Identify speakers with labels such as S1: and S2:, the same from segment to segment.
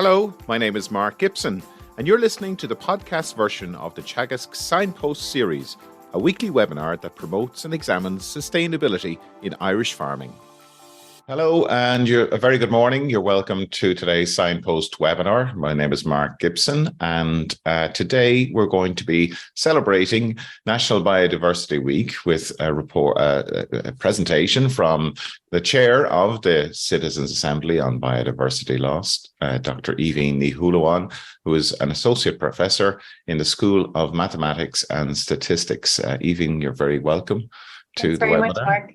S1: Hello, my name is Mark Gibson, and you're listening to the podcast version of the Teagasc Signpost Series, a weekly webinar that promotes and examines sustainability in Irish farming. Hello, and a very good morning. You're welcome to today's Signpost webinar. My name is Mark Gibson, and today we're going to be celebrating National Biodiversity Week with a presentation from the chair of the Citizens' Assembly on Biodiversity Loss, Dr. Aoibhinn Ní Shúilleabháin, who is an associate professor in the School of Mathematics and Statistics. Aoibhinn, you're very welcome to the webinar.
S2: Thanks very much, Mark.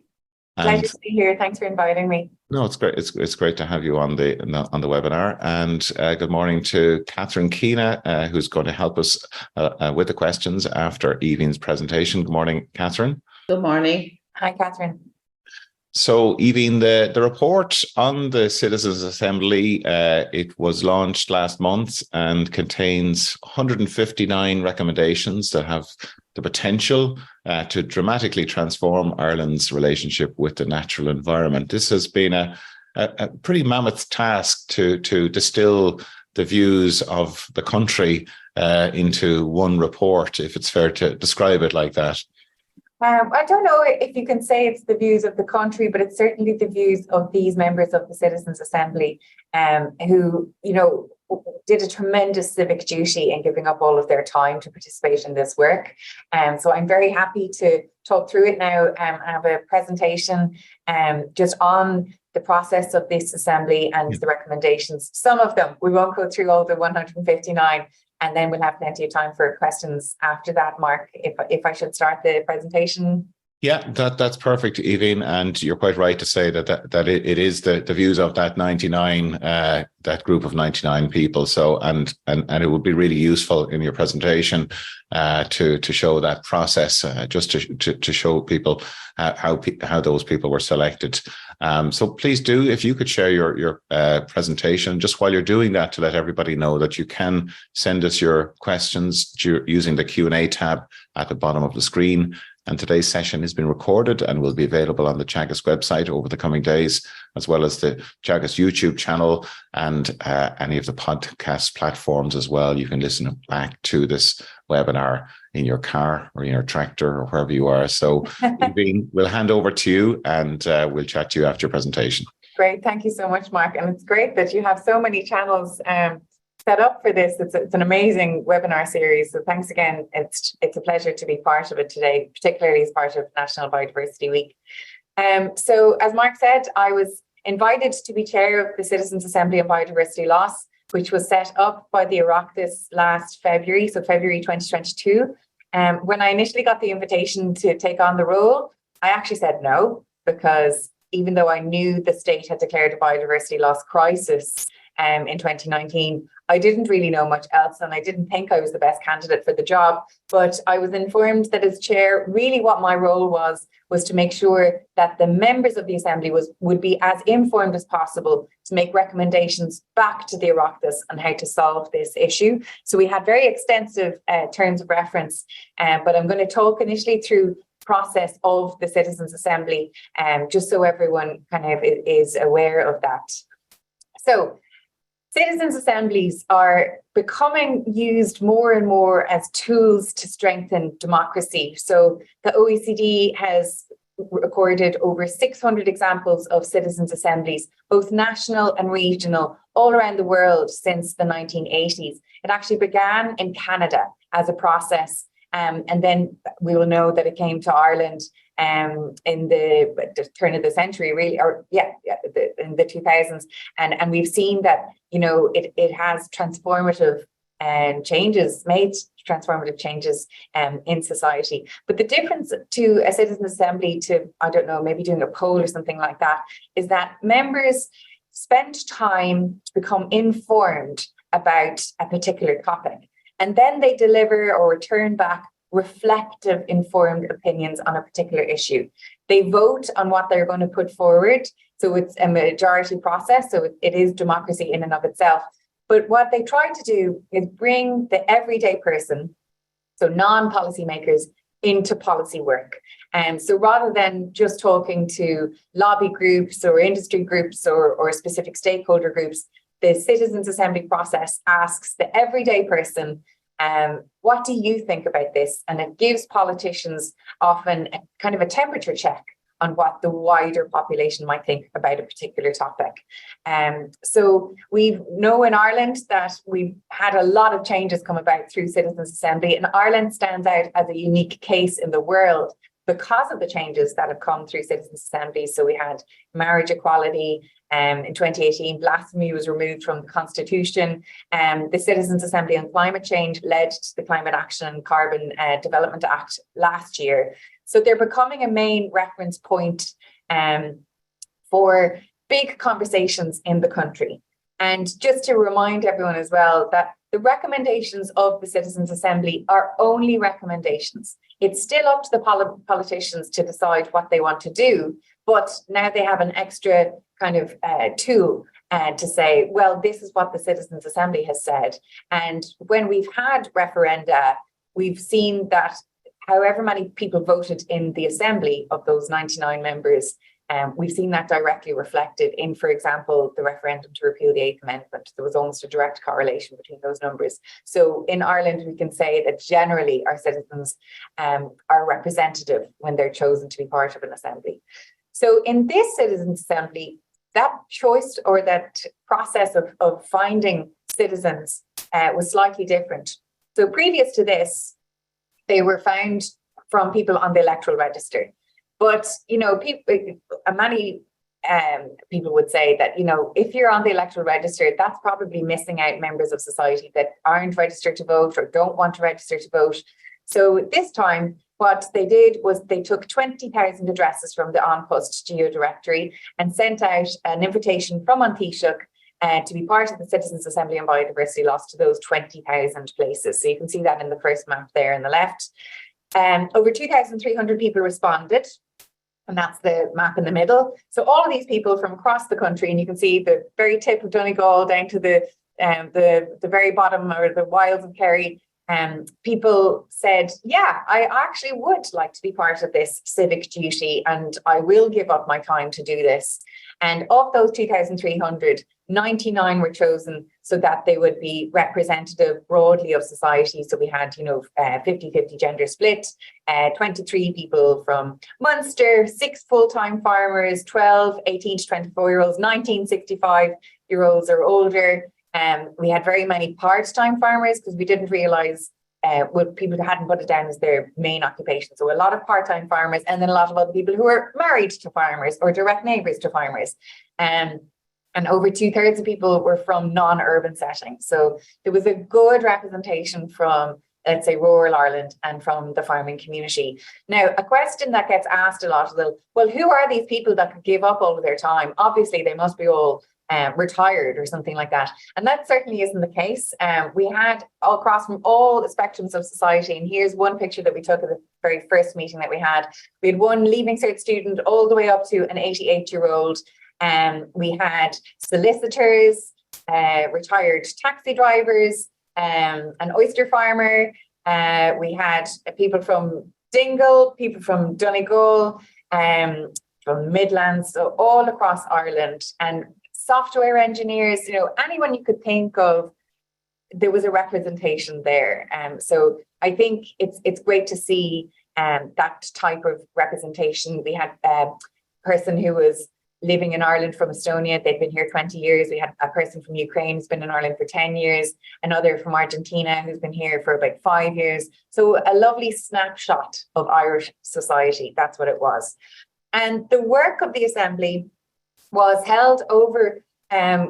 S2: Pleasure to be here. Thanks for inviting me.
S1: No, it's great. It's great to have you on the webinar. And good morning to Keena, who's going to help us with the questions after Aoibhinn's presentation. Good morning, Catherine.
S3: Good morning.
S2: Hi, Catherine.
S1: So, Aoibhinn, the report on the Citizens' Assembly, it was launched last month and contains 159 recommendations that have the potential to dramatically transform Ireland's relationship with the natural environment. This has been a pretty mammoth task to distill the views of the country into one report, if it's fair to describe it like that.
S2: I don't know if you can say it's the views of the country, but it's certainly the views of these members of the Citizens' Assembly who, did a tremendous civic duty in giving up all of their time to participate in this work. So I'm very happy to talk through it now and have a presentation just on the process of this assembly and the recommendations. Some of them, we won't go through all the 159, and then we'll have plenty of time for questions after that, Mark, if I should start the presentation.
S1: Yeah, that's perfect, Aoibhinn, and you're quite right to say that it is the views of that 99, that group of 99 people. So and it would be really useful in your presentation to show that process, just to show people how those people were selected. So please do, if you could share your presentation just while you're doing that, to let everybody know that you can send us your questions using the Q&A tab at the bottom of the screen. And today's session has been recorded and will be available on the Teagasc website over the coming days, as well as the Teagasc YouTube channel and any of the podcast platforms as well. You can listen back to this webinar in your car or in your tractor or wherever you are. So Aoibhinn, we'll hand over to you and we'll chat to you after your presentation.
S2: Great. Thank you so much, Mark. And it's great that you have so many channels set up for this. It's an amazing webinar series. So thanks again. It's a pleasure to be part of it today, particularly as part of National Biodiversity Week. So as Mark said, I was invited to be chair of the Citizens' Assembly on Biodiversity Loss, which was set up by the Oireachtas last February, so February 2022. When I initially got the invitation to take on the role, I actually said no, because even though I knew the state had declared a biodiversity loss crisis in 2019, I didn't really know much else, and I didn't think I was the best candidate for the job. But I was informed that as chair, really what my role was to make sure that the members of the Assembly would be as informed as possible to make recommendations back to the Oireachtas on how to solve this issue. So we had very extensive terms of reference, but I'm going to talk initially through process of the Citizens' Assembly, just so everyone kind of is aware of that. So Citizens' Assemblies are becoming used more and more as tools to strengthen democracy. So the OECD has recorded over 600 examples of Citizens' Assemblies, both national and regional, all around the world since the 1980s. It actually began in Canada as a process, and then we will know that it came to Ireland in the turn of the century, really, in the 2000s, and we've seen that it has made transformative changes in society. But the difference to a Citizens' Assembly to, I don't know, maybe doing a poll or something like that, is that members spend time to become informed about a particular topic, and then they deliver or return back reflective, informed opinions on a particular issue. They vote on what they're going to put forward. So it's a majority process. So it is democracy in and of itself. But what they try to do is bring the everyday person, so non-policymakers, into policy work. And so rather than just talking to lobby groups or industry groups or specific stakeholder groups, the Citizens Assembly process asks the everyday person, what do you think about this? And it gives politicians often a kind of a temperature check on what the wider population might think about a particular topic. So we know in Ireland that we've had a lot of changes come about through Citizens Assembly, and Ireland stands out as a unique case in the world because of the changes that have come through Citizens Assembly. So we had marriage equality. In 2018, blasphemy was removed from the Constitution. The Citizens Assembly on Climate Change led to the Climate Action and Carbon Development Act last year. So they're becoming a main reference point for big conversations in the country. And just to remind everyone as well that the recommendations of the Citizens Assembly are only recommendations. It's still up to the politicians to decide what they want to do, but now they have an extra kind of tool to say, well, this is what the Citizens Assembly has said. And when we've had referenda, we've seen that however many people voted in the Assembly of those 99 members, we've seen that directly reflected in, for example, the referendum to repeal the Eighth Amendment. There was almost a direct correlation between those numbers. So in Ireland, we can say that generally our citizens are representative when they're chosen to be part of an assembly. So in this Citizens Assembly, that choice or that process of finding citizens was slightly different. So previous to this, they were found from people on the electoral register. But, you know, many people would say that, you know, if you're on the electoral register, that's probably missing out members of society that aren't registered to vote or don't want to register to vote. So this time, what they did was they took 20,000 addresses from the An Post Geo directory and sent out an invitation from An Taoiseach to be part of the Citizens Assembly on Biodiversity Loss to those 20,000 places. So you can see that in the first map there on the left. Over 2,300 people responded, and that's the map in the middle. So all of these people from across the country, and you can see the very tip of Donegal down to the very bottom or the wilds of Kerry. People said, yeah, I actually would like to be part of this civic duty and I will give up my time to do this. And of those 2,300, 99 were chosen so that they would be representative broadly of society. So we had, 50-50 gender split, 23 people from Munster, 6 full-time farmers, 12 18 to 24-year-olds, 19 65-year-olds or older. We had very many part-time farmers because we didn't realise people hadn't put it down as their main occupation. So a lot of part-time farmers and then a lot of other people who were married to farmers or direct neighbours to farmers. And over 2/3 of people were from non-urban settings. So there was a good representation from, let's say, rural Ireland and from the farming community. Now, a question that gets asked a lot is, well, who are these people that could give up all of their time? Obviously, they must be all retired or something like that. And that certainly isn't the case. We had all across from all the spectrums of society. And here's one picture that we took at the very first meeting that we had. We had one Leaving Cert student all the way up to an 88-year-old. We had solicitors, retired taxi drivers, an oyster farmer. We had people from Dingle, people from Donegal, from Midlands, so all across Ireland, and software engineers, anyone you could think of, there was a representation there. So I think it's great to see that type of representation. We had a person who was living in Ireland from Estonia. They'd been here 20 years. We had a person from Ukraine who's been in Ireland for 10 years, another from Argentina who's been here for about 5 years. So a lovely snapshot of Irish society. That's what it was. And the work of the Assembly was held over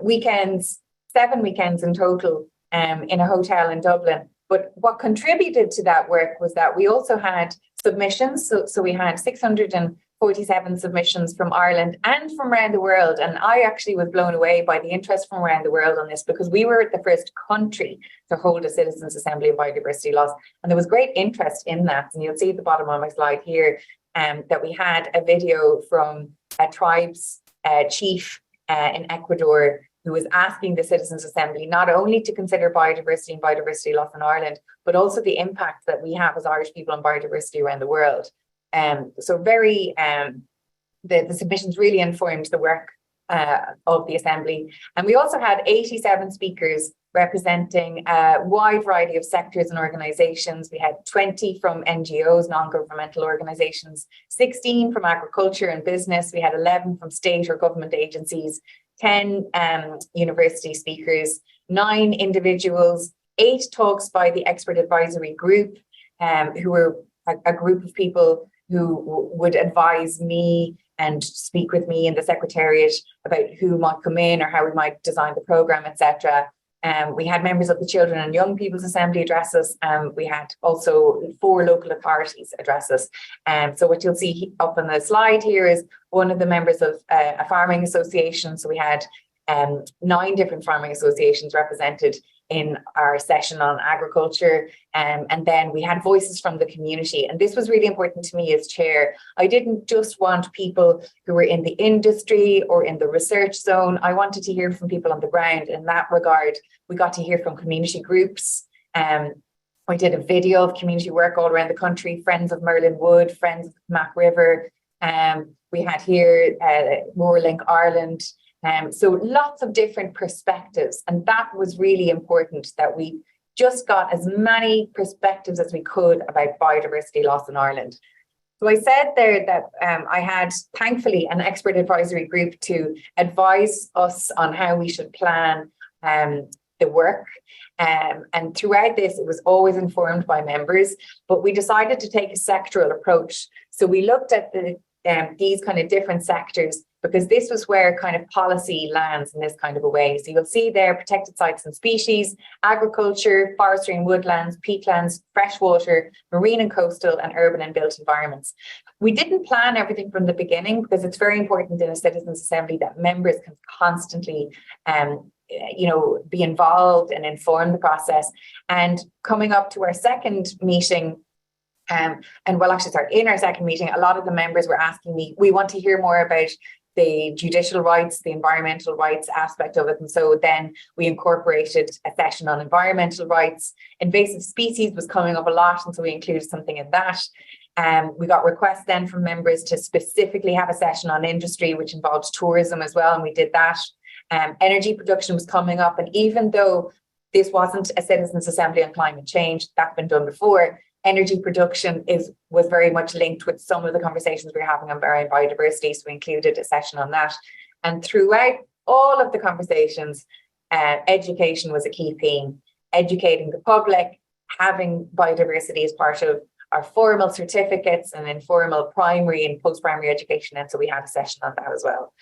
S2: weekends, 7 weekends in total, in a hotel in Dublin. But what contributed to that work was that we also had submissions. So we had 647 submissions from Ireland and from around the world. And I actually was blown away by the interest from around the world on this, because we were the first country to hold a Citizens Assembly on Biodiversity Loss. And there was great interest in that. And you'll see at the bottom of my slide here that we had a video from a tribe's chief in Ecuador, who was asking the Citizens Assembly not only to consider biodiversity and biodiversity loss in Ireland, but also the impact that we have as Irish people on biodiversity around the world. So the submissions really informed the work of the Assembly. And we also had 87 speakers representing a wide variety of sectors and organisations. We had 20 from NGOs, non-governmental organisations, 16 from agriculture and business. We had 11 from state or government agencies, 10 university speakers, 9 individuals, 8 talks by the Expert Advisory Group, who were a group of people who would advise me and speak with me in the Secretariat about who might come in or how we might design the programme, etc. We had members of the Children and Young People's Assembly address us. We had also 4 local authorities address us. So what you'll see up on the slide here is one of the members of a farming association. So we had 9 different farming associations represented in our session on agriculture. And then we had voices from the community. And this was really important to me as chair. I didn't just want people who were in the industry or in the research zone. I wanted to hear from people on the ground. In that regard, we got to hear from community groups. I did a video of community work all around the country, Friends of Merlin Wood, Friends of the Mac River. We had here Moorlink Ireland. So lots of different perspectives, and that was really important, that we just got as many perspectives as we could about biodiversity loss in Ireland. So I said there that I had, thankfully, an expert advisory group to advise us on how we should plan the work. And throughout this, it was always informed by members, but we decided to take a sectoral approach. So we looked at these kind of different sectors, because this was where kind of policy lands in this kind of a way. So you'll see there protected sites and species, agriculture, forestry and woodlands, peatlands, freshwater, marine and coastal, and urban and built environments. We didn't plan everything from the beginning, because it's very important in a citizens' assembly that members can constantly be involved and inform the process. And coming up to our second meeting, in our second meeting, a lot of the members were asking me, we want to hear more about the judicial rights, the environmental rights aspect of it. And so then we incorporated a session on environmental rights. Invasive species was coming up a lot, and so we included something in that. We got requests then from members to specifically have a session on industry, which involved tourism as well, and we did that. Energy production was coming up, and even though this wasn't a citizens' assembly on climate change, that's been done before, energy production was very much linked with some of the conversations we were having around biodiversity, so we included a session on that. And throughout all of the conversations, education was a key theme. Educating the public, having biodiversity as part of our formal certificates and informal primary and post-primary education, and so we had a session on that as well.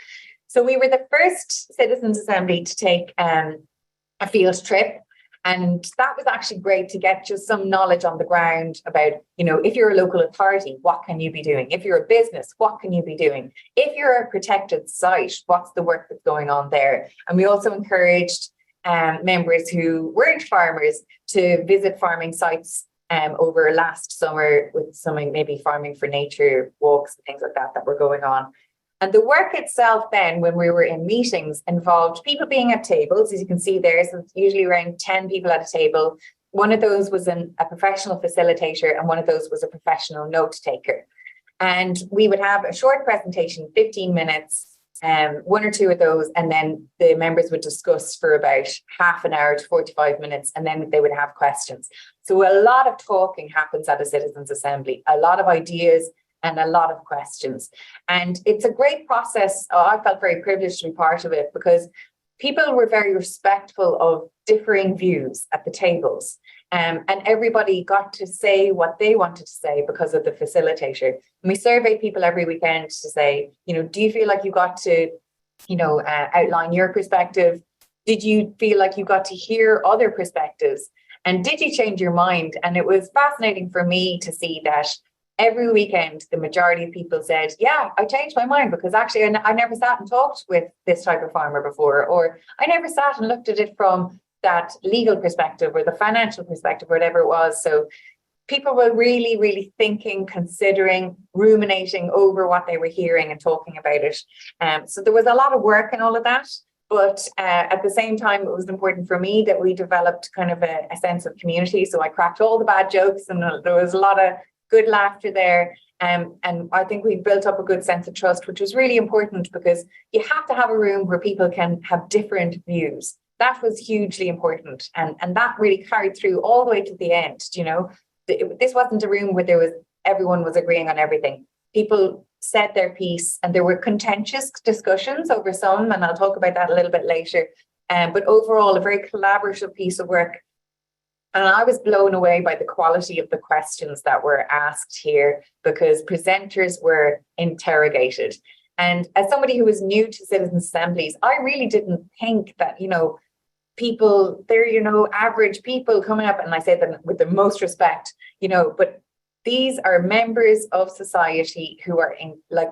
S2: So we were the first citizens' assembly to take a field trip. And that was actually great to get just some knowledge on the ground about, if you're a local authority, what can you be doing? If you're a business, what can you be doing? If you're a protected site, what's the work that's going on there? And we also encouraged members who weren't farmers to visit farming sites over last summer, with some maybe farming for nature walks and things like that were going on. And the work itself then, when we were in meetings, involved people being at tables, as you can see there. So it's usually around 10 people at a table. One of those was a professional facilitator, and one of those was a professional note taker. And we would have a short presentation, 15 minutes, 1 or 2 of those, and then the members would discuss for about half an hour to 45 minutes, and then they would have questions. So a lot of talking happens at a citizens' assembly, a lot of ideas, and a lot of questions. And it's a great process. I felt very privileged to be part of it, because people were very respectful of differing views at the tables. And everybody got to say what they wanted to say because of the facilitator. And we survey people every weekend to say, do you feel like you got to, outline your perspective? Did you feel like you got to hear other perspectives? And did you change your mind? And it was fascinating for me to see that every weekend, the majority of people said, yeah, I changed my mind, because actually I never sat and talked with this type of farmer before, or I never sat and looked at it from that legal perspective or the financial perspective, or whatever it was. So people were really, really thinking, considering, ruminating over what they were hearing and talking about it. So there was a lot of work in all of that. But at the same time, it was important for me that we developed kind of a sense of community. So I cracked all the bad jokes, and there was a lot of good laughter there. And I think we built up a good sense of trust, which was really important because you have to have a room where people can have different views. That was hugely important. And that really carried through all the way to the end. You know, this wasn't a room where everyone was agreeing on everything. People said their piece, and there were contentious discussions over some, and I'll talk about that a little bit later. But overall, a very collaborative piece of work. And I was blown away by the quality of the questions that were asked here, because presenters were interrogated. And as somebody who was new to citizen assemblies, I really didn't think that, you know, people, they're, you know, average people coming up, and I say that with the most respect, you know, but these are members of society who are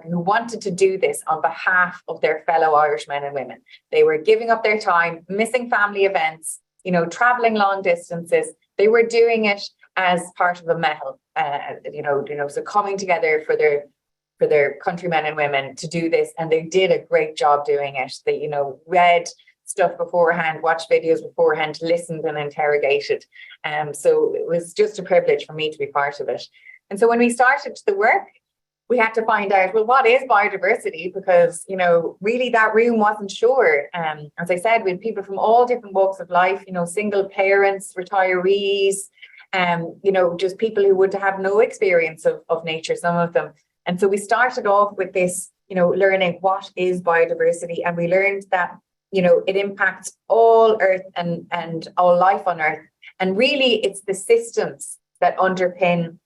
S2: who wanted to do this on behalf of their fellow Irish men and women. They were giving up their time, missing family events, you know, traveling long distances. They were doing it as part of a medal, so coming together for their countrymen and women to do this. And they did a great job doing it. They, you know, read stuff beforehand, watched videos beforehand, listened and interrogated. So it was just a privilege for me to be part of it. And so when we started the work, we had to find out, well, what is biodiversity? Because, you know, really that room wasn't sure. As I said, we had people from all different walks of life, you know, single parents, retirees, you know, just people who would have no experience of nature, some of them. And so we started off with this, you know, learning what is biodiversity. And we learned that, you know, it impacts all Earth and all life on Earth. And really, it's the systems that underpin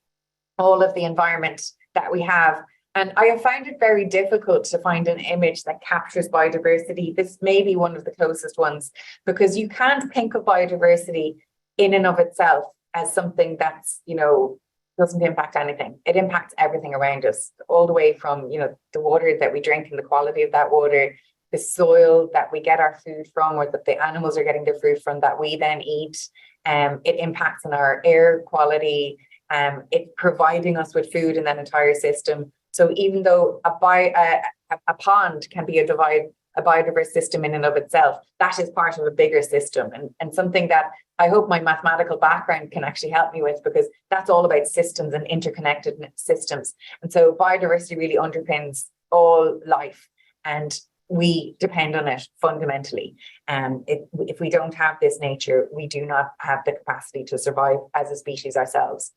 S2: all of the environment that we have. And I have found it very difficult to find an image that captures biodiversity. This may be one of the closest ones, because you can't think of biodiversity in and of itself as something that's, you know, doesn't impact anything. It impacts everything around us, all the way from, you know, the water that we drink and the quality of that water, the soil that we get our food from, or that the animals are getting their food from, that we then eat. It impacts on our air quality. It's providing us with food in that entire system. So even though a pond can be a biodiverse system in and of itself, that is part of a bigger system, and something that I hope my mathematical background can actually help me with, because that's all about systems and interconnected systems. And so biodiversity really underpins all life, and we depend on it fundamentally. If we don't have this nature, we do not have the capacity to survive as a species ourselves.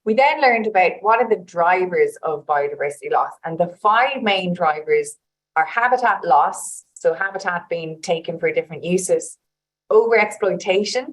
S2: We then learned about what are the drivers of biodiversity loss. And the 5 main drivers are habitat loss, so habitat being taken for different uses, overexploitation.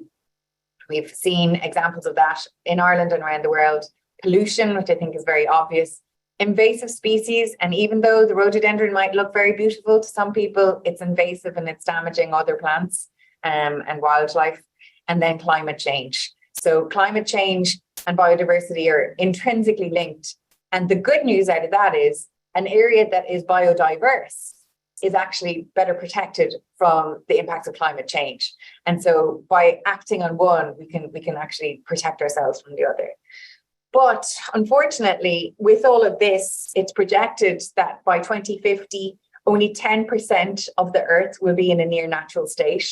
S2: We've seen examples of that in Ireland and around the world. Pollution, which I think is very obvious. Invasive species, and even though the rhododendron might look very beautiful to some people, it's invasive and it's damaging other plants and wildlife. And then climate change. So climate change and biodiversity are intrinsically linked. And the good news out of that is an area that is biodiverse is actually better protected from the impacts of climate change. And so by acting on one, we can actually protect ourselves from the other. But unfortunately, with all of this, it's projected that by 2050, only 10% of the Earth will be in a near natural state.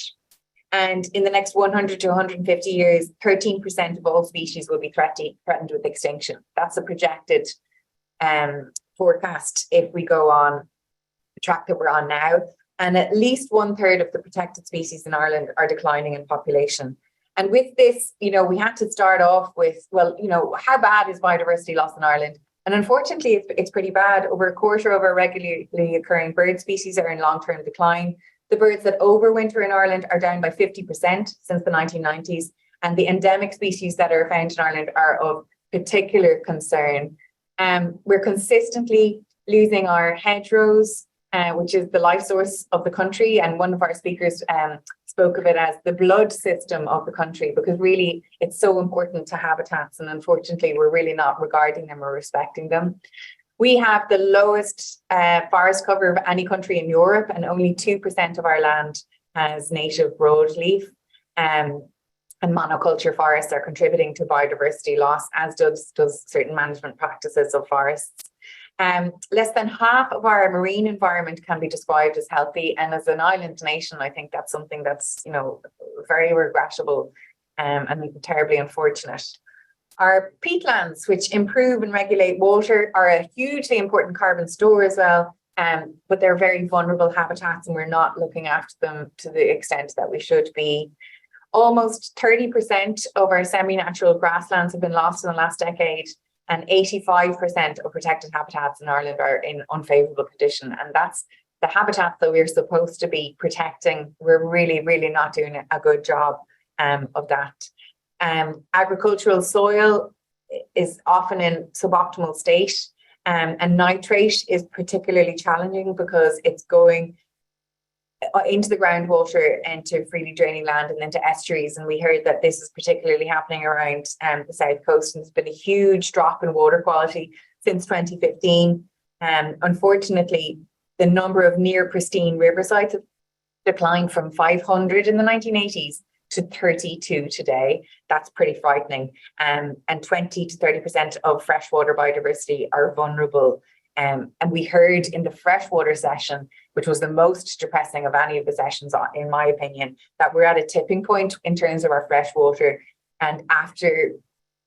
S2: And in the next 100 to 150 years, 13% of all species will be threatened with extinction. That's a projected forecast if we go on the track that we're on now. And at least 1/3 of the protected species in Ireland are declining in population. And with this, you know, we had to start off with, well, you know, how bad is biodiversity loss in Ireland? And unfortunately, it's pretty bad. Over 1/4 of our regularly occurring bird species are in long-term decline. The birds that overwinter in Ireland are down by 50% since the 1990s. And the endemic species that are found in Ireland are of particular concern. We're consistently losing our hedgerows, which is the life source of the country. And one of our speakers spoke of it as the blood system of the country, because really it's so important to habitats. And unfortunately, we're really not regarding them or respecting them. We have the lowest forest cover of any country in Europe, and only 2% of our land has native broadleaf. And monoculture forests are contributing to biodiversity loss, as does certain management practices of forests. Less than half of our marine environment can be described as healthy, and as an island nation, I think that's something that's, you know, very regrettable and terribly unfortunate. Our peatlands, which improve and regulate water, are a hugely important carbon store as well, but they're very vulnerable habitats and we're not looking after them to the extent that we should be. Almost 30% of our semi-natural grasslands have been lost in the last decade, and 85% of protected habitats in Ireland are in unfavourable condition. And that's the habitats that we're supposed to be protecting. We're really, really not doing a good job of that. Agricultural soil is often in suboptimal state, and nitrate is particularly challenging because it's going into the groundwater, into freely draining land and into estuaries. And we heard that this is particularly happening around the south coast, and there's been a huge drop in water quality since 2015. Unfortunately, the number of near pristine riversides have declined from 500 in the 1980s to 32 today. That's pretty frightening. And 20 to 30% of freshwater biodiversity are vulnerable. And we heard in the freshwater session, which was the most depressing of any of the sessions, in my opinion, that we're at a tipping point in terms of our freshwater. And after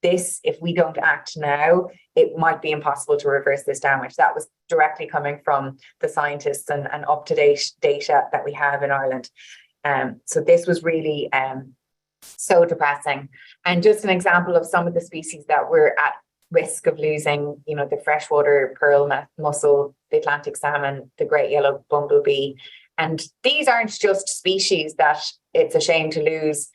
S2: this, if we don't act now, it might be impossible to reverse this damage. That was directly coming from the scientists and up-to-date data that we have in Ireland. So this was really so depressing. And just an example of some of the species that we're at risk of losing, you know, the freshwater pearl mussel, the Atlantic salmon, the great yellow bumblebee. And these aren't just species that it's a shame to lose.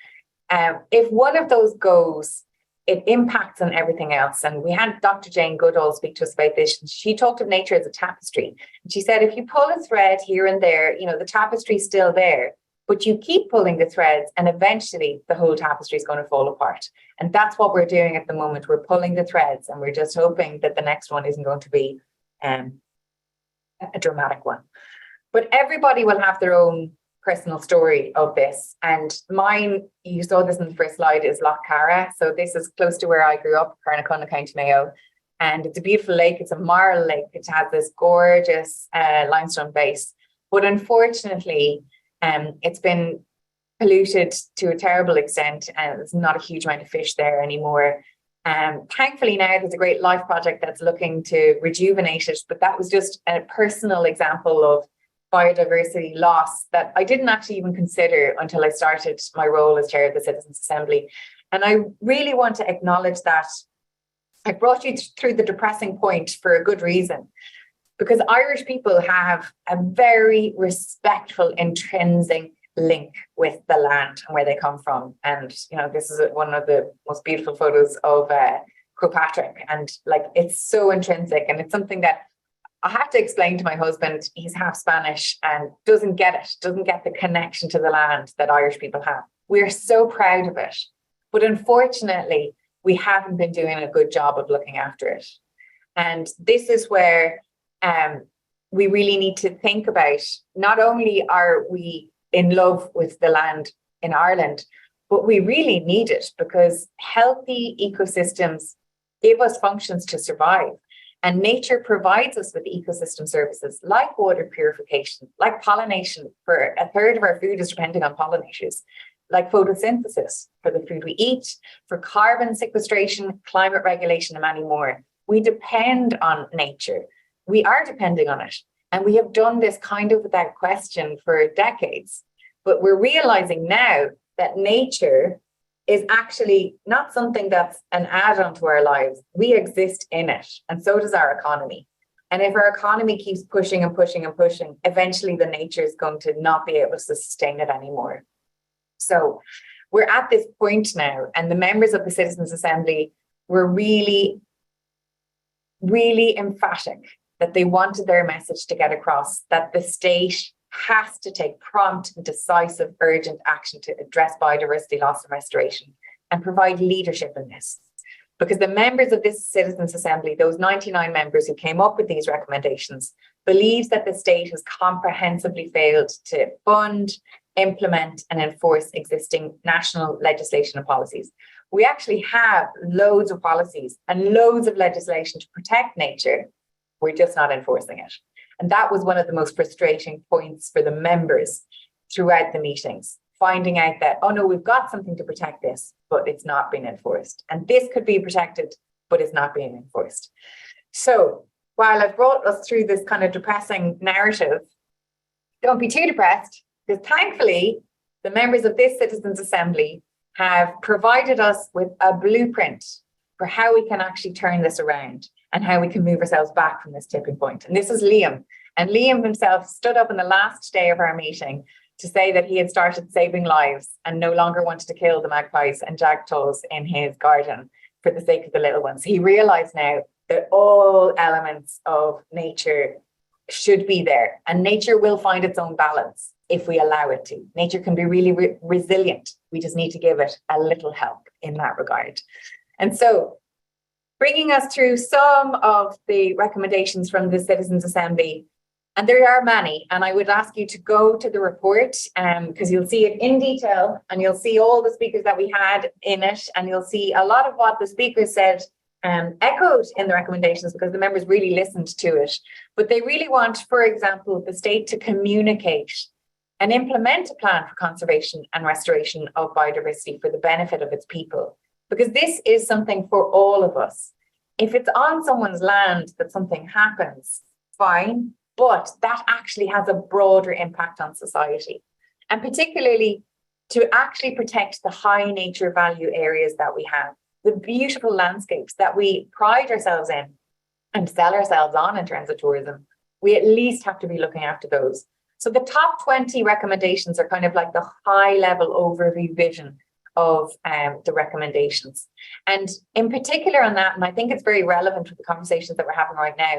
S2: If one of those goes, it impacts on everything else. And we had Dr. Jane Goodall speak to us about this. She talked of nature as a tapestry. And she said, if you pull a thread here and there, you know, the tapestry's still there. But you keep pulling the threads and eventually the whole tapestry is going to fall apart. And that's what we're doing at the moment. We're pulling the threads and we're just hoping that the next one isn't going to be a dramatic one. But everybody will have their own personal story of this. And mine, you saw this in the first slide, is Lough Cara. So this is close to where I grew up, Carnacona, County Mayo. And it's a beautiful lake. It's a marl lake. It has this gorgeous limestone base. But unfortunately, it's been polluted to a terrible extent, and there's not a huge amount of fish there anymore. Thankfully now there's a great life project that's looking to rejuvenate it, but that was just a personal example of biodiversity loss that I didn't actually even consider until I started my role as chair of the Citizens' Assembly. And I really want to acknowledge that I brought you through the depressing point for a good reason. Because Irish people have a very respectful, intrinsic link with the land and where they come from. And, you know, this is one of the most beautiful photos of Croagh. And like, it's so intrinsic. And it's something that I have to explain to my husband. He's half Spanish and doesn't get the connection to the land that Irish people have. We're so proud of it. But unfortunately, we haven't been doing a good job of looking after it. And this is where we really need to think about, not only are we in love with the land in Ireland, but we really need it because healthy ecosystems give us functions to survive. And nature provides us with ecosystem services like water purification, like pollination. For a third of our food is depending on pollinators, like photosynthesis for the food we eat, for carbon sequestration, climate regulation, and many more. We depend on nature. We are depending on it. And we have done this kind of without question for decades. But we're realizing now that nature is actually not something that's an add-on to our lives. We exist in it. And so does our economy. And if our economy keeps pushing and pushing and pushing, eventually the nature is going to not be able to sustain it anymore. So we're at this point now, and the members of the Citizens' Assembly were really, really emphatic that they wanted their message to get across, that the state has to take prompt and decisive, urgent action to address biodiversity loss and restoration and provide leadership in this. Because the members of this Citizens' Assembly, those 99 members who came up with these recommendations, believes that the state has comprehensively failed to fund, implement and enforce existing national legislation and policies. We actually have loads of policies and loads of legislation to protect nature. We're just not enforcing it. And that was one of the most frustrating points for the members throughout the meetings. finding out that, oh no, we've got something to protect this, but it's not being enforced. And this could be protected, but it's not being enforced. So while I've brought us through this kind of depressing narrative, don't be too depressed, because thankfully, the members of this Citizens' Assembly have provided us with a blueprint for how we can actually turn this around and how we can move ourselves back from this tipping point. And this is Liam. And Liam himself stood up on the last day of our meeting to say that he had started saving lives and no longer wanted to kill the magpies and jackdaws in his garden for the sake of the little ones. He realized now that all elements of nature should be there, and nature will find its own balance if we allow it to. Nature can be really resilient. We just need to give it a little help in that regard. And so, bringing us through some of the recommendations from the Citizens' Assembly, and there are many, and I would ask you to go to the report because you'll see it in detail, and you'll see all the speakers that we had in it, and you'll see a lot of what the speakers said echoed in the recommendations because the members really listened to it. But they really want, for example, the state to communicate and implement a plan for conservation and restoration of biodiversity for the benefit of its people, because this is something for all of us. If it's on someone's land that something happens, fine, but that actually has a broader impact on society, and particularly to actually protect the high nature value areas that we have, the beautiful landscapes that we pride ourselves in and sell ourselves on in terms of tourism. We at least have to be looking after those. So the top 20 recommendations are kind of like the high level overview vision of the recommendations. And in particular on that, and I think it's very relevant with the conversations that we're having right now,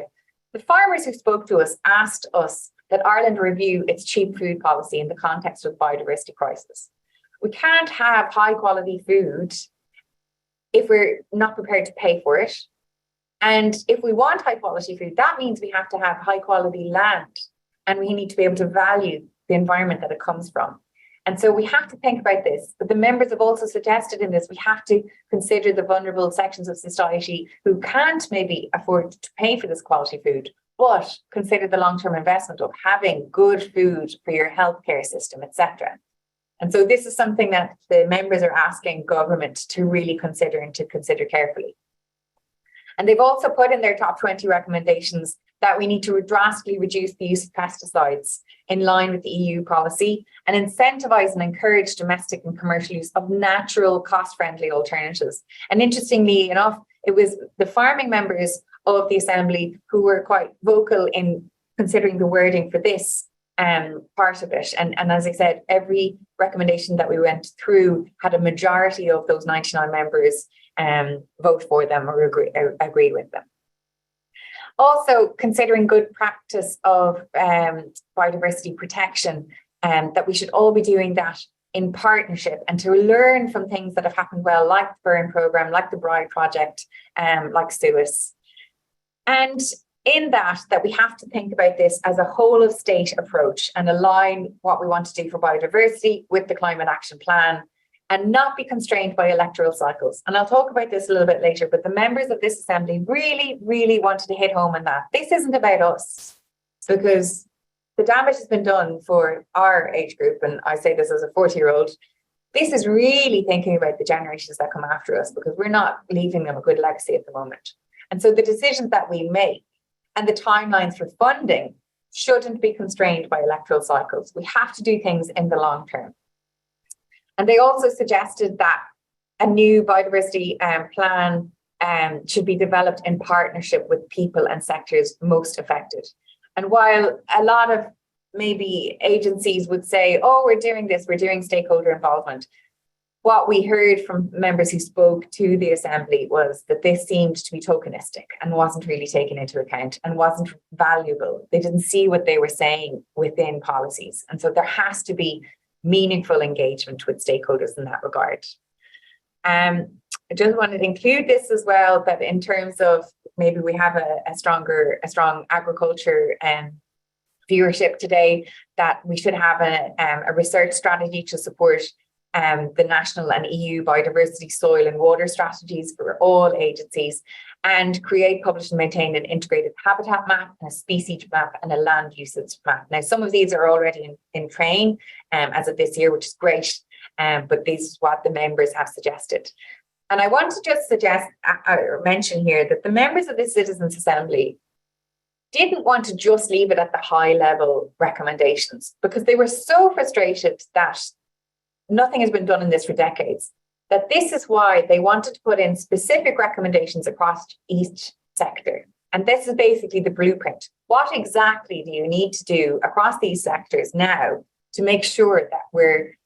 S2: the farmers who spoke to us asked us that Ireland review its cheap food policy in the context of the biodiversity crisis. We can't have high quality food if we're not prepared to pay for it. And if we want high quality food, that means we have to have high quality land, and we need to be able to value the environment that it comes from. And so we have to think about this. But the members have also suggested in this, we have to consider the vulnerable sections of society who can't maybe afford to pay for this quality food, but consider the long-term investment of having good food for your healthcare system, etc. And so this is something that the members are asking government to really consider and to consider carefully. And they've also put in their top 20 recommendations that we need to drastically reduce the use of pesticides in line with the EU policy and incentivize and encourage domestic and commercial use of natural, cost-friendly alternatives. And interestingly enough, it was the farming members of the Assembly who were quite vocal in considering the wording for this part of it. And as I said, every recommendation that we went through had a majority of those 99 members vote for them or agree with them. Also, considering good practice of biodiversity protection, that we should all be doing that in partnership and to learn from things that have happened well, like the Burn Programme, like the Bride Project, like SUIS. And in that we have to think about this as a whole of state approach and align what we want to do for biodiversity with the Climate Action Plan and not be constrained by electoral cycles. And I'll talk about this a little bit later, but the members of this Assembly really, really wanted to hit home on that. This isn't about us, because the damage has been done for our age group, and I say this as a 40-year-old. This is really thinking about the generations that come after us, because we're not leaving them a good legacy at the moment. And so the decisions that we make and the timelines for funding shouldn't be constrained by electoral cycles. We have to do things in the long term. And they also suggested that a new biodiversity plan should be developed in partnership with people and sectors most affected. And while a lot of maybe agencies would say, oh, we're doing this, we're doing stakeholder involvement, what we heard from members who spoke to the Assembly was that this seemed to be tokenistic and wasn't really taken into account and wasn't valuable. They didn't see what they were saying within policies. And so there has to be meaningful engagement with stakeholders in that regard. I just wanted to include this as well, that in terms of maybe we have a strong agriculture viewership today, that we should have a research strategy to support the national and EU biodiversity, soil and water strategies for all agencies, and create, publish and maintain an integrated habitat map and a species map and a land usage map. Now, some of these are already in train as of this year, which is great, but this is what the members have suggested. And I want to just suggest or mention here that the members of the Citizens' Assembly didn't want to just leave it at the high level recommendations, because they were so frustrated that nothing has been done in this for decades, that this is why they wanted to put in specific recommendations across each sector. And this is basically the blueprint. What exactly do you need to do across these sectors now to make sure that we're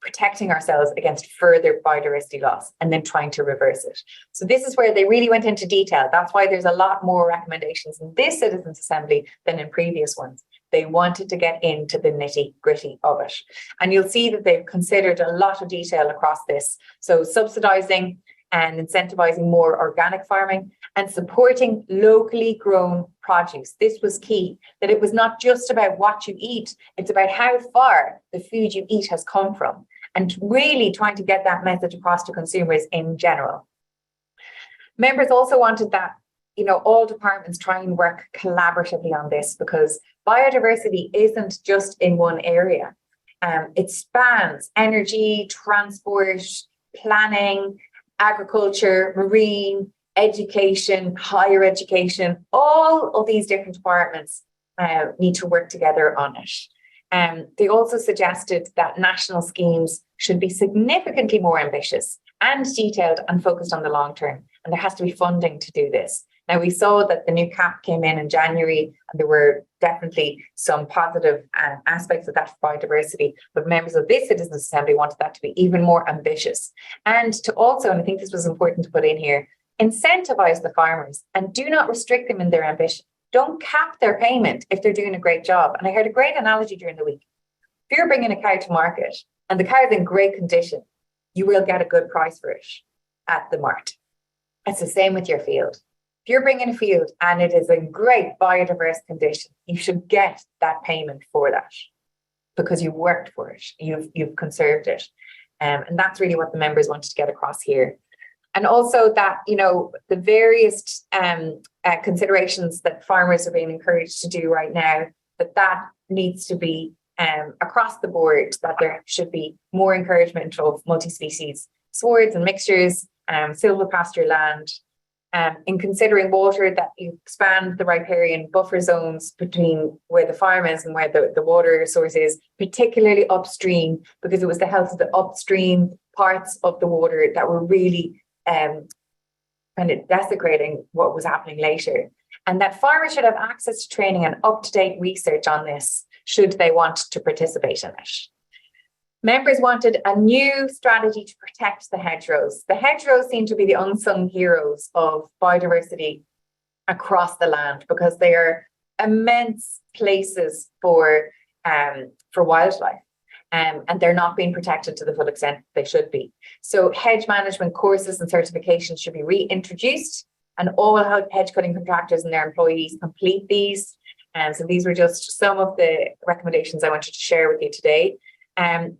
S2: protecting ourselves against further biodiversity loss and then trying to reverse it? So this is where they really went into detail. That's why there's a lot more recommendations in this Citizens' Assembly than in previous ones. They wanted to get into the nitty-gritty of it. And you'll see that they've considered a lot of detail across this. So subsidising and incentivising more organic farming and supporting locally grown produce. This was key, that it was not just about what you eat, it's about how far the food you eat has come from, and really trying to get that message across to consumers in general. Members also wanted that, all departments try and work collaboratively on this, because biodiversity isn't just in one area. It spans energy, transport, planning, agriculture, marine, education, higher education. All of these different departments need to work together on it. They also suggested that national schemes should be significantly more ambitious and detailed and focused on the long term. And there has to be funding to do this. Now, we saw that the new CAP came in January, and there were definitely some positive aspects of that for biodiversity, but members of this Citizens' Assembly wanted that to be even more ambitious. And to also, and I think this was important to put in here, incentivize the farmers and do not restrict them in their ambition. Don't cap their payment if they're doing a great job. And I heard a great analogy during the week. If you're bringing a cow to market and the cow is in great condition, you will get a good price for it at the mart. It's the same with your field. If you're bringing a field and it is in great biodiverse condition, you should get that payment for that because you worked for it, you've conserved it. And that's really what the members wanted to get across here. And also that, the various considerations that farmers are being encouraged to do right now, that needs to be across the board, that there should be more encouragement of multi-species swards and mixtures, silvopasture land, in considering water, that you expand the riparian buffer zones between where the farm is and where the water source is, particularly upstream, because it was the health of the upstream parts of the water that were really kind of desecrating what was happening later. And that farmers should have access to training and up-to-date research on this, should they want to participate in it. Members wanted a new strategy to protect the hedgerows. The hedgerows seem to be the unsung heroes of biodiversity across the land, because they are immense places for wildlife. And they're not being protected to the full extent they should be. So hedge management courses and certifications should be reintroduced, and all hedge cutting contractors and their employees complete these. So these were just some of the recommendations I wanted to share with you today.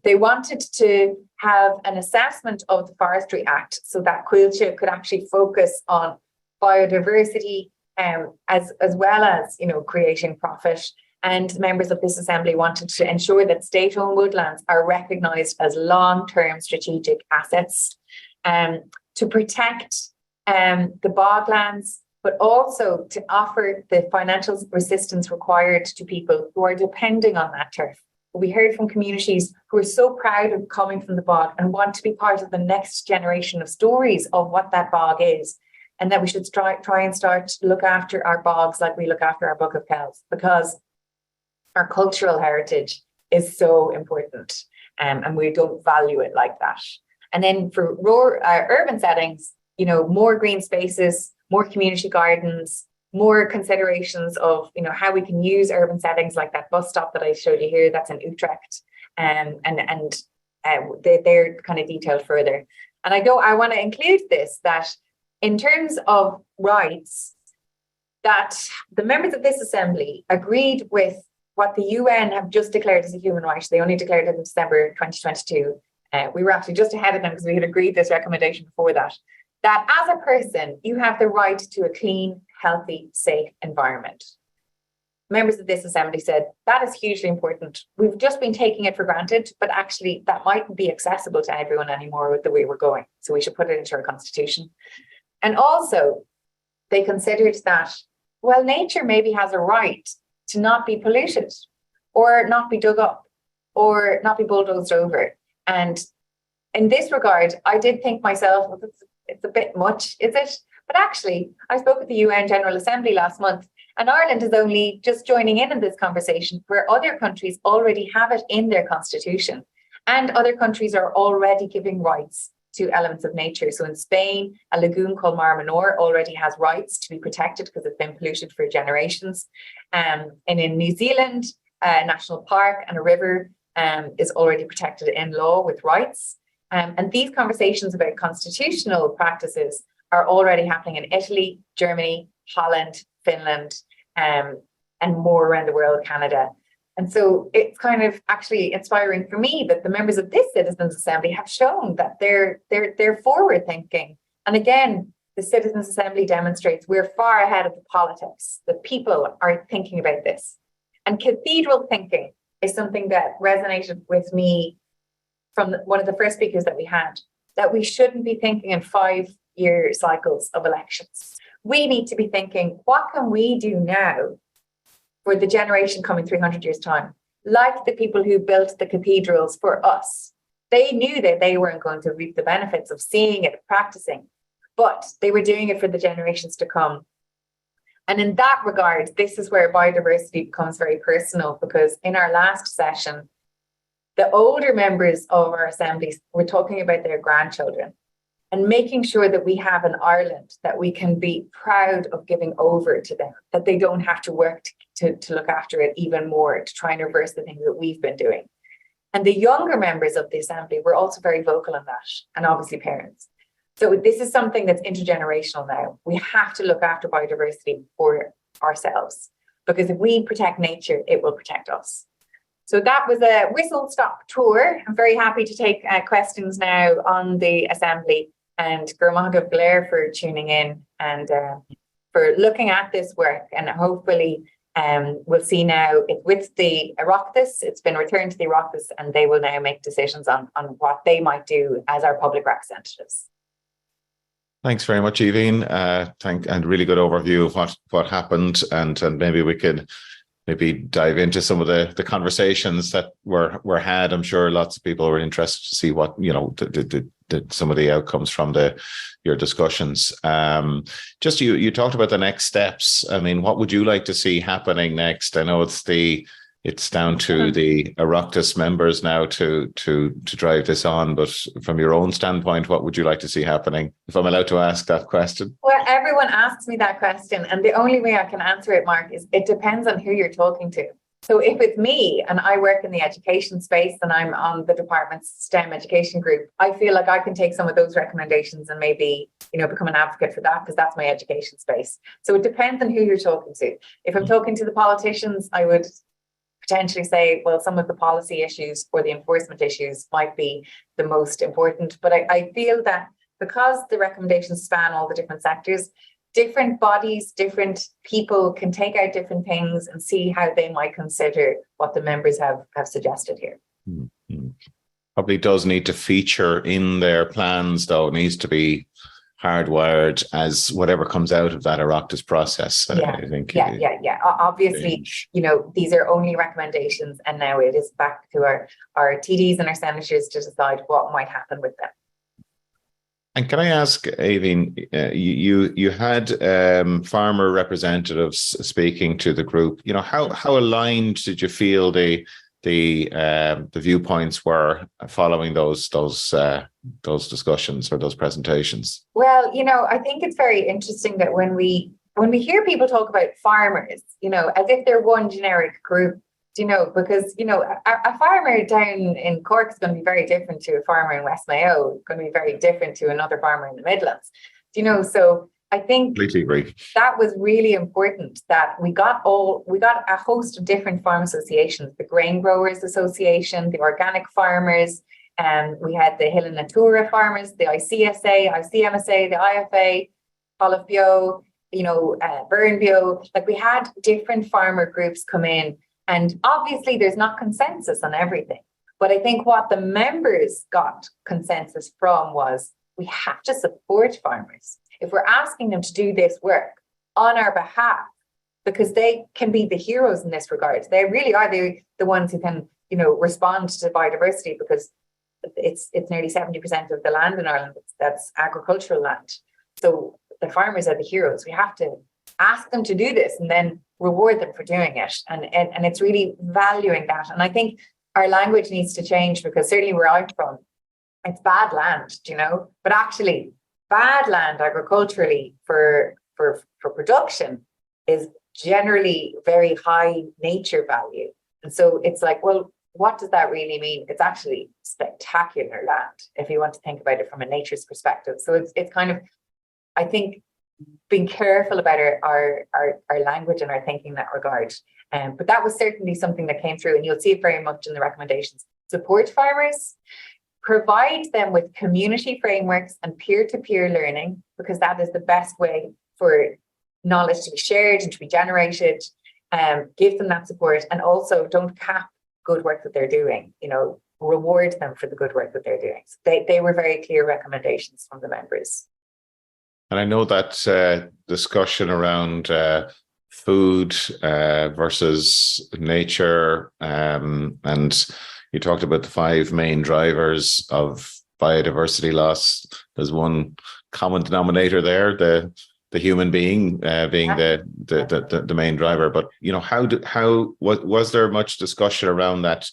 S2: They wanted to have an assessment of the Forestry Act so that Coillte could actually focus on biodiversity as well as creating profit. And members of this assembly wanted to ensure that state-owned woodlands are recognised as long-term strategic assets, to protect the boglands, but also to offer the financial assistance required to people who are depending on that turf. We heard from communities who are so proud of coming from the bog and want to be part of the next generation of stories of what that bog is, and that we should try and start to look after our bogs like we look after our Book of Kells, because our cultural heritage is so important, and we don't value it like that. And then for urban settings, more green spaces, more community gardens, more considerations of how we can use urban settings, like that bus stop that I showed you here, that's in Utrecht, and they're kind of detailed further. And I want to include this, that in terms of rights, that the members of this assembly agreed with what the UN have just declared as a human right. They only declared it in December 2022. We were actually just ahead of them because we had agreed this recommendation before that. that as a person, you have the right to a clean, healthy, safe environment. Members of this assembly said that is hugely important. We've just been taking it for granted, but actually that mightn't be accessible to everyone anymore with the way we're going. So we should put it into our constitution. And also, they considered that, well, nature maybe has a right to not be polluted or not be dug up or not be bulldozed over. And in this regard, I did think myself, well, it's a bit much, is it? But actually, I spoke at the UN General Assembly last month, and Ireland is only just joining in this conversation, where other countries already have it in their constitution. And other countries are already giving rights to elements of nature. So in Spain, a lagoon called Mar Menor already has rights to be protected because it's been polluted for generations. And in New Zealand, a national park and a river is already protected in law with rights. And these conversations about constitutional practices are already happening in Italy, Germany, Holland, Finland, and more around the world, Canada. And so it's kind of actually inspiring for me that the members of this Citizens Assembly have shown that they're forward thinking. And again, the Citizens Assembly demonstrates we're far ahead of the politics. The people are thinking about this. And cathedral thinking is something that resonated with me from one of the first speakers that we had, that we shouldn't be thinking in 5-year cycles of elections. We need to be thinking, what can we do now for the generation coming 300 years' time? Like the people who built the cathedrals for us. They knew that they weren't going to reap the benefits of seeing it, practicing, but they were doing it for the generations to come. And in that regard, this is where biodiversity becomes very personal, because in our last session, the older members of our assemblies were talking about their grandchildren and making sure that we have an Ireland that we can be proud of giving over to them, that they don't have to work to look after it even more, to try and reverse the things that we've been doing. And the younger members of the assembly were also very vocal on that, and obviously parents. So this is something that's intergenerational now. We have to look after biodiversity for ourselves, because if we protect nature, it will protect us. So that was a whistle-stop tour. I'm very happy to take questions now on the assembly. And Gurmagh Blair for tuning in and for looking at this work. And hopefully we'll see now with the Oireachtas, it's been returned to the Oireachtas, and they will now make decisions on what they might do as our public representatives.
S1: Thanks very much, Aoibhinn. And really good overview of what happened, and maybe we could dive into some of the conversations that were had. I'm sure lots of people were interested to see what, some of the outcomes from your discussions. Just you talked about the next steps. I mean, what would you like to see happening next? I know it's down to the Oireachtas members now to drive this on, but from your own standpoint, what would you like to see happening? If I'm allowed to ask that question.
S2: Well, everyone asks me that question, and the only way I can answer it, Mark, is it depends on who you're talking to. So if it's me and I work in the education space and I'm on the department's STEM education group, I feel like I can take some of those recommendations and maybe, become an advocate for that, because that's my education space. So it depends on who you're talking to. If I'm talking to the politicians, I would potentially say, well, some of the policy issues or the enforcement issues might be the most important. But I feel that because the recommendations span all the different sectors, different bodies, different people can take out different things and see how they might consider what the members have suggested here.
S1: Mm-hmm. Probably does need to feature in their plans, though. It needs to be hardwired as whatever comes out of that Oireachtas process. I think.
S2: Yeah. Obviously, these are only recommendations, and now it is back to our TDs and our senators to decide what might happen with them.
S1: And can I ask, Aoibhinn, you had farmer representatives speaking to the group. How aligned did you feel the viewpoints were following those discussions or those presentations?
S2: Well, I think it's very interesting that when we hear people talk about farmers, as if they're one generic group, because, a farmer down in Cork is going to be very different to a farmer in West Mayo, going to be very different to another farmer in the Midlands, so I think
S1: completely agree.
S2: That was really important that we got a host of different farm associations, the Grain Growers Association, the Organic Farmers, We had the Hill and Natura farmers, the ICSA, ICMSA, the IFA, Olive Bio, Burn Bio. Like, we had different farmer groups come in, and obviously there's not consensus on everything. But I think what the members got consensus from was, we have to support farmers. If we're asking them to do this work on our behalf, because they can be the heroes in this regard. They really are the ones who can, respond to biodiversity, because it's nearly 70% of the land in Ireland that's agricultural land. So the farmers are the heroes. We have to ask them to do this and then reward them for doing it. And it's really valuing that. And I think our language needs to change, because certainly where I'm from, it's bad land, but actually bad land agriculturally for production is generally very high nature value. And so it's like, well, what does that really mean? It's actually spectacular land, if you want to think about it from a nature's perspective. So it's kind of, I think, being careful about our language and our thinking in that regard. But that was certainly something that came through, and you'll see it very much in the recommendations. Support farmers, provide them with community frameworks and peer-to-peer learning, because that is the best way for knowledge to be shared and to be generated. Give them that support, and also don't cap good work that they're doing. Reward them for the good work that they're doing. So they were very clear recommendations from the members.
S1: And I know that discussion around food versus nature, and you talked about the 5 main drivers of biodiversity loss. There's one common denominator there, the human being being the main driver. But was there much discussion around that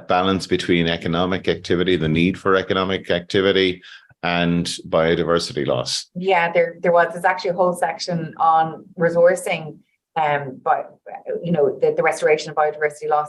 S1: balance between economic activity, the need for economic activity, and biodiversity loss? Yeah,
S2: there was. There's actually a whole section on resourcing, but the restoration of biodiversity loss.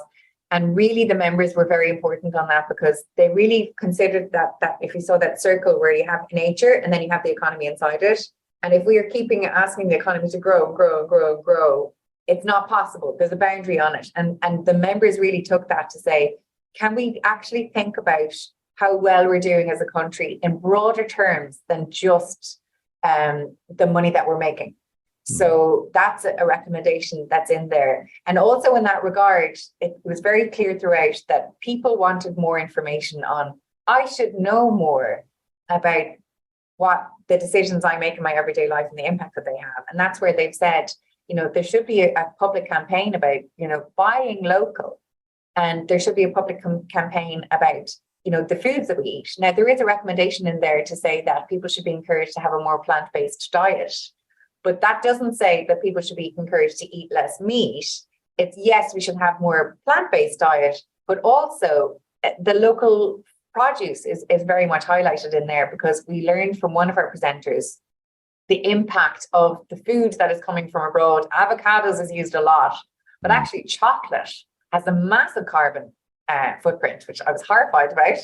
S2: And really the members were very important on that, because they really considered that if you saw that circle where you have nature and then you have the economy inside it, and if we are asking the economy to grow, it's not possible. There's a boundary on it. And the members really took that to say, can we actually think about how well we're doing as a country in broader terms than just the money that we're making? So that's a recommendation that's in there. And also in that regard, it was very clear throughout that people wanted more information on, I should know more about what the decisions I make in my everyday life and the impact that they have. And that's where they've said, there should be a public campaign about, buying local. And there should be a public campaign about, the foods that we eat. Now, there is a recommendation in there to say that people should be encouraged to have a more plant-based diet. But that doesn't say that people should be encouraged to eat less meat. It's, yes, we should have more plant-based diet, but also the local produce is very much highlighted in there, because we learned from one of our presenters the impact of the food that is coming from abroad. Avocados is used a lot, but actually chocolate has a massive carbon footprint, which I was horrified about.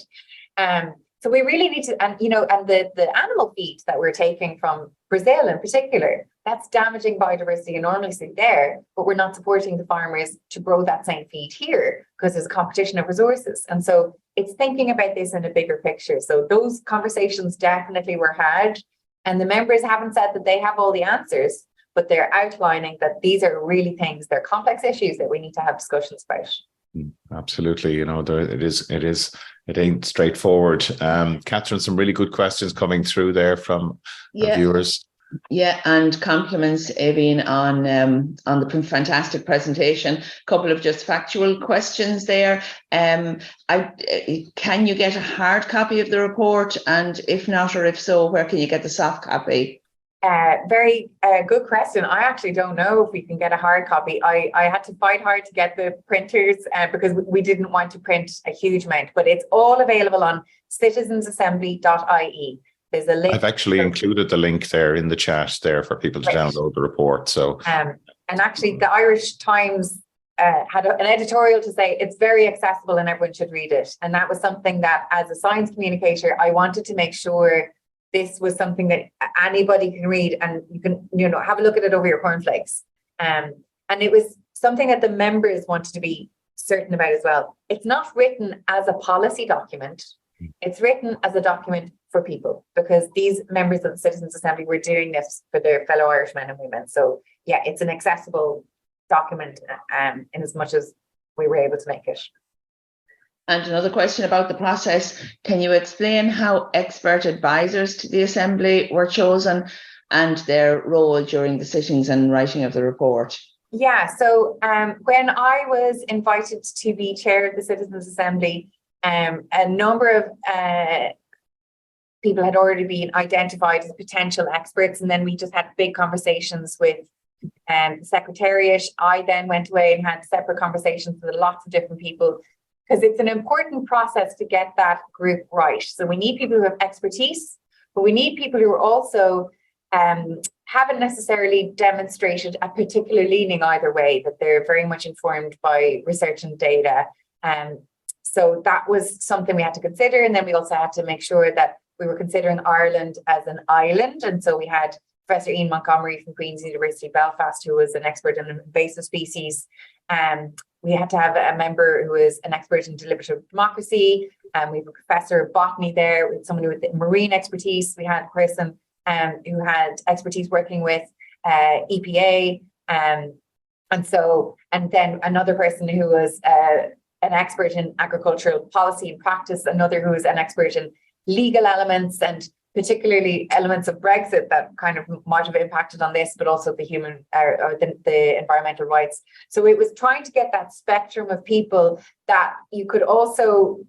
S2: So we really need to, and the animal feed that we're taking from Brazil in particular, that's damaging biodiversity enormously there, but we're not supporting the farmers to grow that same feed here, because there's a competition of resources. And so it's thinking about this in a bigger picture. So those conversations definitely were had, and the members haven't said that they have all the answers, but they're outlining that these are really things, they're complex issues that we need to have discussions about.
S1: Absolutely. It ain't straightforward. Catherine, some really good questions coming through there from our viewers.
S3: Yeah, and compliments, Aoibhinn, on the fantastic presentation. A couple of just factual questions there. Can you get a hard copy of the report? And if not, or if so, where can you get the soft copy?
S2: Very good question. I actually don't know if we can get a hard copy. I had to fight hard to get the printers because we didn't want to print a huge amount, but it's all available on citizensassembly.ie. There's a link.
S1: I've actually included the link there in the chat there for people to download the report. So,
S2: and actually the Irish Times had an editorial to say it's very accessible and everyone should read it. And that was something that, as a science communicator, I wanted to make sure this was something that anybody can read, and you can, have a look at it over your cornflakes. And it was something that the members wanted to be certain about as well. It's not written as a policy document. It's written as a document for people because these members of the Citizens Assembly were doing this for their fellow Irishmen and women. So yeah, it's an accessible document in as much as we were able to make it.
S3: And another question about the process. Can you explain how expert advisors to the Assembly were chosen and their role during the sittings and writing of the report?
S2: Yeah, so when I was invited to be chair of the Citizens Assembly, a number of people had already been identified as potential experts, and then we just had big conversations with the Secretariat. I then went away and had separate conversations with lots of different people, because it's an important process to get that group right. So we need people who have expertise, but we need people who are also haven't necessarily demonstrated a particular leaning either way, that they're very much informed by research and data. So that was something we had to consider. And then we also had to make sure that we were considering Ireland as an island. And so we had Professor Ian Montgomery from Queen's University Belfast, who was an expert in invasive species. We had to have a member who is an expert in deliberative democracy. We have a professor of botany there, with someone with marine expertise. We had a person who had expertise working with EPA. And then another person who was an expert in agricultural policy and practice, another who was an expert in legal elements, and particularly elements of Brexit that kind of might have impacted on this, but also the human or the environmental rights. So it was trying to get that spectrum of people that you could also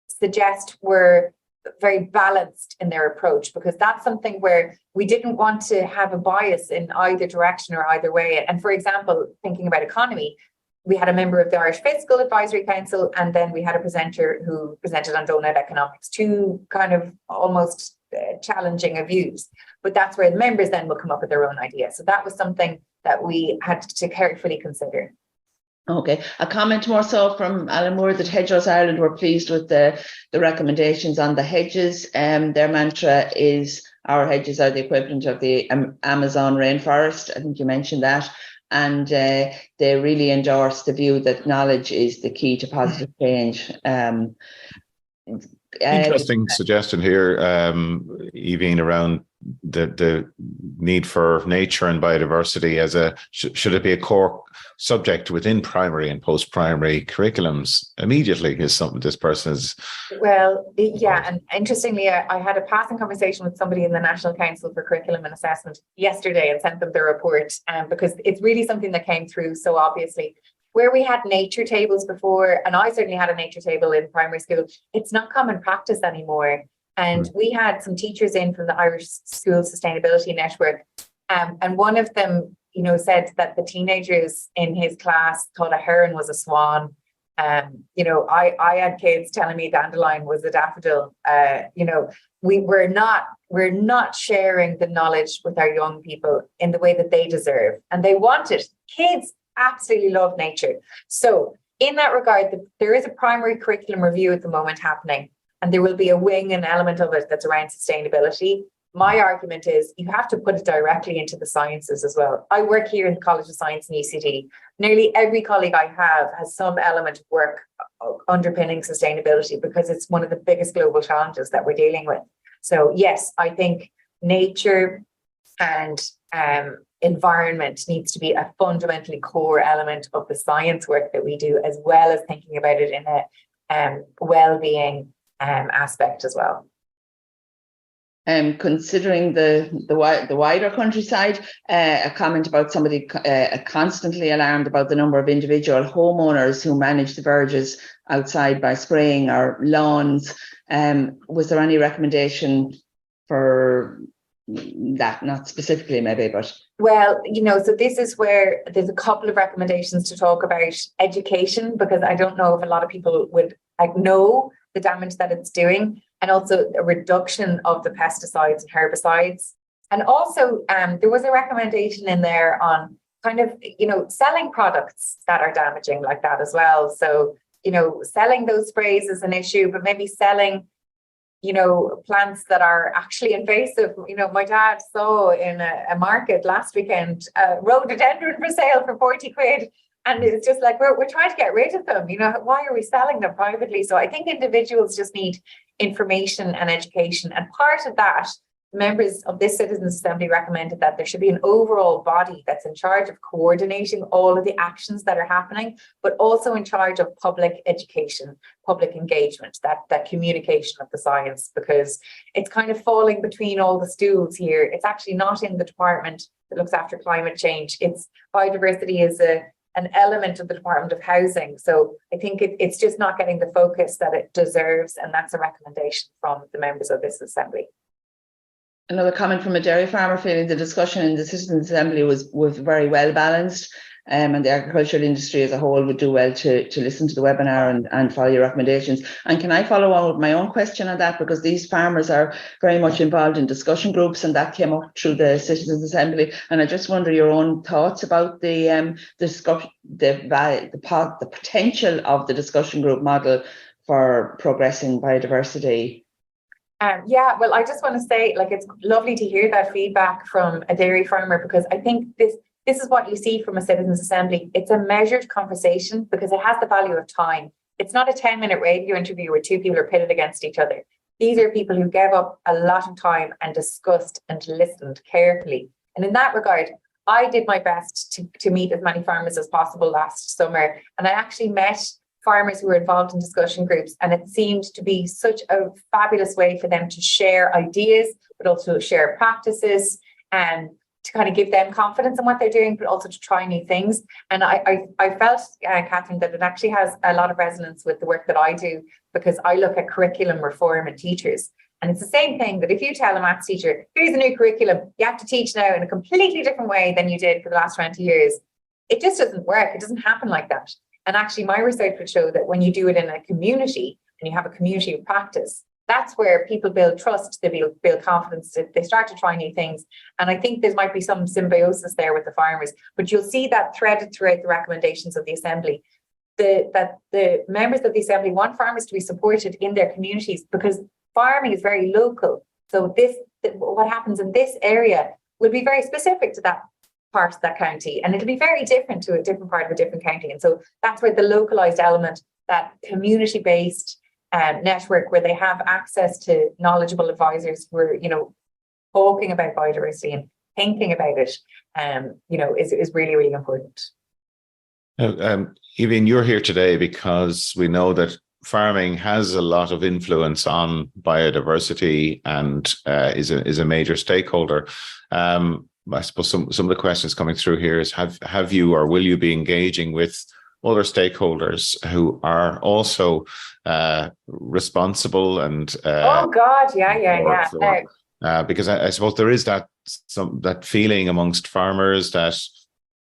S2: suggest were very balanced in their approach, because that's something where we didn't want to have a bias in either direction or either way. And for example, thinking about economy, we had a member of the Irish Fiscal Advisory Council, and then we had a presenter who presented on donut economics, two kind of almost challenging views. But that's where the members then will come up with their own ideas. So that was something that we had to carefully consider.
S3: Okay, a comment more so from Alan Moore that Hedgerows Ireland were pleased with the recommendations on the hedges. Their mantra is our hedges are the equivalent of the Amazon rainforest. I think you mentioned that. And they really endorse the view that knowledge is the key to positive change.
S1: Interesting suggestion here, Aoibhinn, around the need for nature and biodiversity as should it be a core subject within primary and post-primary curriculums immediately, is something this person is.
S2: Well, yeah, and interestingly, I had a passing conversation with somebody in the National Council for Curriculum and Assessment yesterday and sent them the report, because it's really something that came through so obviously. Where we had nature tables before, and I certainly had a nature table in primary school, it's not common practice anymore. And we had some teachers in from the Irish School Sustainability Network, and one of them, said that the teenagers in his class thought a heron was a swan. I had kids telling me dandelion was a daffodil. We're not sharing the knowledge with our young people in the way that they deserve, and they want it. Kids absolutely love nature. So in that regard, there is a primary curriculum review at the moment happening, and there will be a wing and element of it that's around sustainability. My argument is you have to put it directly into the sciences as well. I work here in the College of Science and UCD. Nearly every colleague I have has some element of work underpinning sustainability, because it's one of the biggest global challenges that we're dealing with. So yes, I think nature and environment needs to be a fundamentally core element of the science work that we do, as well as thinking about it in a well-being aspect as well.
S3: Considering the wider countryside, a comment about somebody constantly alarmed about the number of individual homeowners who manage the verges outside by spraying our lawns. Was there any recommendation for that? Not specifically maybe, but...
S2: Well, so this is where there's a couple of recommendations to talk about education, because I don't know if a lot of people would know the damage that it's doing, and also a reduction of the pesticides and herbicides. And also there was a recommendation in there on kind of, selling products that are damaging like that as well. So, selling those sprays is an issue, but maybe selling, plants that are actually invasive. My dad saw in a market last weekend, rhododendron for sale for 40 quid. And it's just like, we're trying to get rid of them. Why are we selling them privately? So I think individuals just need information and education. And part of that, members of this Citizens Assembly recommended that there should be an overall body that's in charge of coordinating all of the actions that are happening, but also in charge of public education, public engagement, that communication of the science, because it's kind of falling between all the stools here. It's actually not in the department that looks after climate change. It's biodiversity is an element of the Department of Housing. So I think it's just not getting the focus that it deserves. And that's a recommendation from the members of this Assembly.
S3: Another comment from a dairy farmer feeling the discussion in the Citizens Assembly was very well balanced, and the agricultural industry as a whole would do well to listen to the webinar and follow your recommendations. And can I follow on with my own question on that, because these farmers are very much involved in discussion groups, and that came up through the Citizens Assembly. And I just wonder your own thoughts about the potential of the discussion group model for progressing biodiversity.
S2: Yeah, well, I just want to say, like, it's lovely to hear that feedback from a dairy farmer, because I think this is what you see from a Citizens Assembly. It's a measured conversation because it has the value of time. It's not a 10-minute radio interview where two people are pitted against each other. These are people who gave up a lot of time and discussed and listened carefully. And in that regard, I did my best to meet as many farmers as possible last summer. And I actually met farmers who were involved in discussion groups, and it seemed to be such a fabulous way for them to share ideas, but also share practices, and to kind of give them confidence in what they're doing, but also to try new things. And I felt, Catherine, that it actually has a lot of resonance with the work that I do, because I look at curriculum reform in teachers. And it's the same thing that if you tell a maths teacher, here's a new curriculum, you have to teach now in a completely different way than you did for the last 20 years, it just doesn't work. It doesn't happen like that. And actually, my research would show that when you do it in a community and you have a community of practice, that's where people build trust, they build confidence, they start to try new things. And I think there might be some symbiosis there with the farmers, but you'll see that threaded throughout the recommendations of the Assembly, that the members of the Assembly want farmers to be supported in their communities, because farming is very local. So what happens in this area will be very specific to that part of that county, and it'll be very different to a different part of a different county. And so that's where the localized element, that community-based network, where they have access to knowledgeable advisors who are, talking about biodiversity and thinking about it, is really, really important.
S1: Aoibhinn, you're here today because we know that farming has a lot of influence on biodiversity and is a major stakeholder. I suppose some of the questions coming through here is, have you or will you be engaging with other stakeholders who are also responsible and
S2: oh God, yeah.
S1: Because I suppose there is that feeling amongst farmers that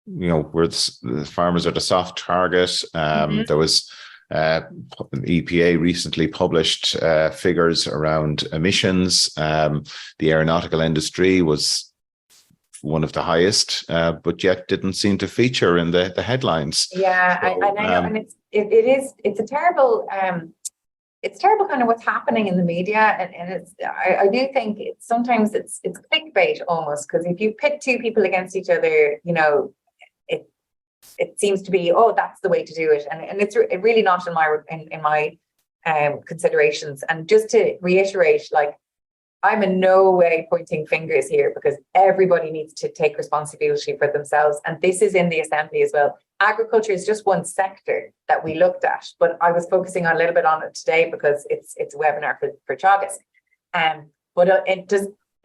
S1: the farmers are the soft target. There was EPA recently published figures around emissions. The aeronautical industry was one of the highest, but yet didn't seem to feature in the headlines.
S2: Yeah, so, I know, and it's a terrible kind of what's happening in the media, and I do think sometimes it's clickbait almost, because if you pit two people against each other, it seems to be, oh, that's the way to do it, and it's really not in my considerations. And just to reiterate, like, I'm in no way pointing fingers here, because everybody needs to take responsibility for themselves. And this is in the Assembly as well. Agriculture is just one sector that we looked at, but I was focusing a little bit on it today because it's a webinar for Teagasc. But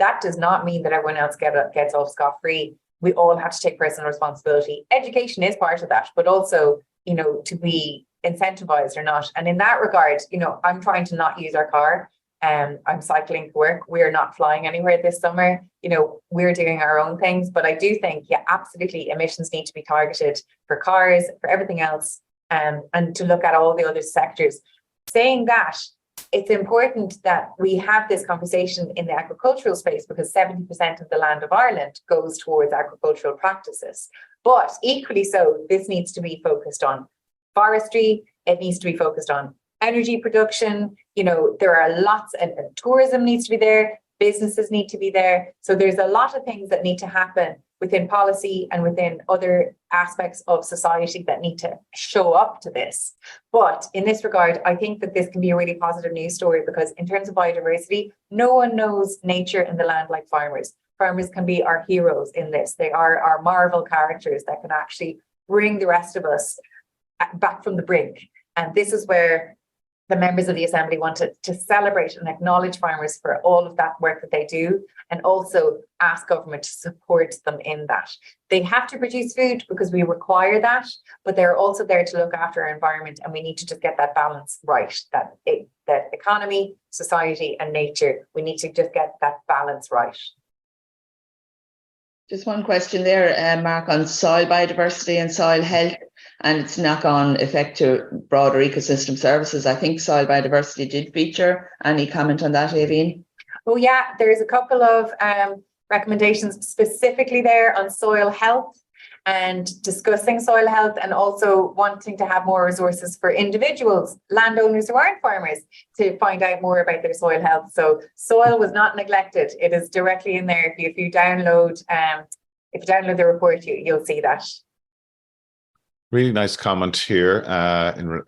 S2: that does not mean that everyone else gets off scot-free. We all have to take personal responsibility. Education is part of that, but also, to be incentivized or not. And in that regard, I'm trying to not use our car. I'm cycling to work. We're not flying anywhere this summer. We're doing our own things. But I do think, yeah, absolutely, emissions need to be targeted for cars, for everything else, and to look at all the other sectors. Saying that, it's important that we have this conversation in the agricultural space, because 70% of the land of Ireland goes towards agricultural practices. But equally so, this needs to be focused on forestry. It needs to be focused on energy production. There are lots, and tourism needs to be there, businesses need to be there. So there's a lot of things that need to happen within policy and within other aspects of society that need to show up to this. But in this regard, I think that this can be a really positive news story, because in terms of biodiversity, no one knows nature and the land like farmers. Farmers can be our heroes in this. They are our Marvel characters that can actually bring the rest of us back from the brink. And this is where the members of the Assembly wanted to celebrate and acknowledge farmers for all of that work that they do, and also ask government to support them in that. They have to produce food because we require that, but they're also there to look after our environment, and we need to just get that balance right. That economy, society, and nature, we need to just get that balance right.
S3: Just one question there, Mark, on soil biodiversity and soil health and its knock-on effect to broader ecosystem services. I think soil biodiversity did feature. Any comment on that, Aoibhinn?
S2: Oh yeah, there's a couple of recommendations specifically there on soil health and discussing soil health, and also wanting to have more resources for individuals, landowners who aren't farmers, to find out more about their soil health. So soil was not neglected. It is directly in there. If you download the report, you'll see that.
S1: Really nice comment here.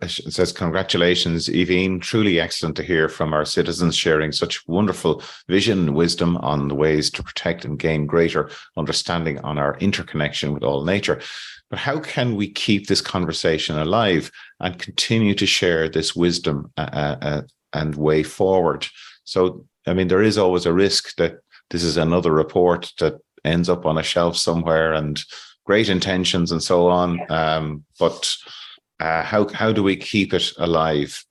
S1: It says, congratulations, Aoibhinn. Truly excellent to hear from our citizens sharing such wonderful vision and wisdom on the ways to protect and gain greater understanding on our interconnection with all nature. But how can we keep this conversation alive and continue to share this wisdom and way forward? So, I mean, there is always a risk that this is another report that ends up on a shelf somewhere, and great intentions and so on. But how do we keep it alive?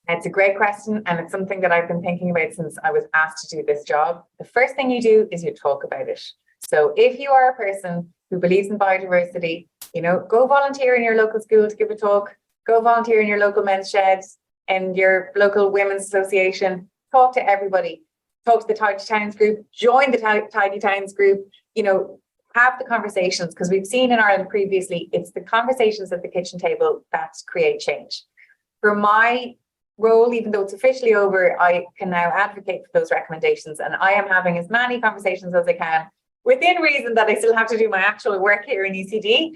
S2: It's a great question, and it's something that I've been thinking about since I was asked to do this job. The first thing you do is you talk about it. So if you are a person who believes in biodiversity, go volunteer in your local school to give a talk, go volunteer in your local men's sheds and your local women's association, talk to everybody, talk to the Tidy Towns group, join the Tidy Towns group, have the conversations, because we've seen in Ireland previously, it's the conversations at the kitchen table that create change. For my role, even though it's officially over, I can now advocate for those recommendations, and I am having as many conversations as I can, within reason that I still have to do my actual work here in ECD,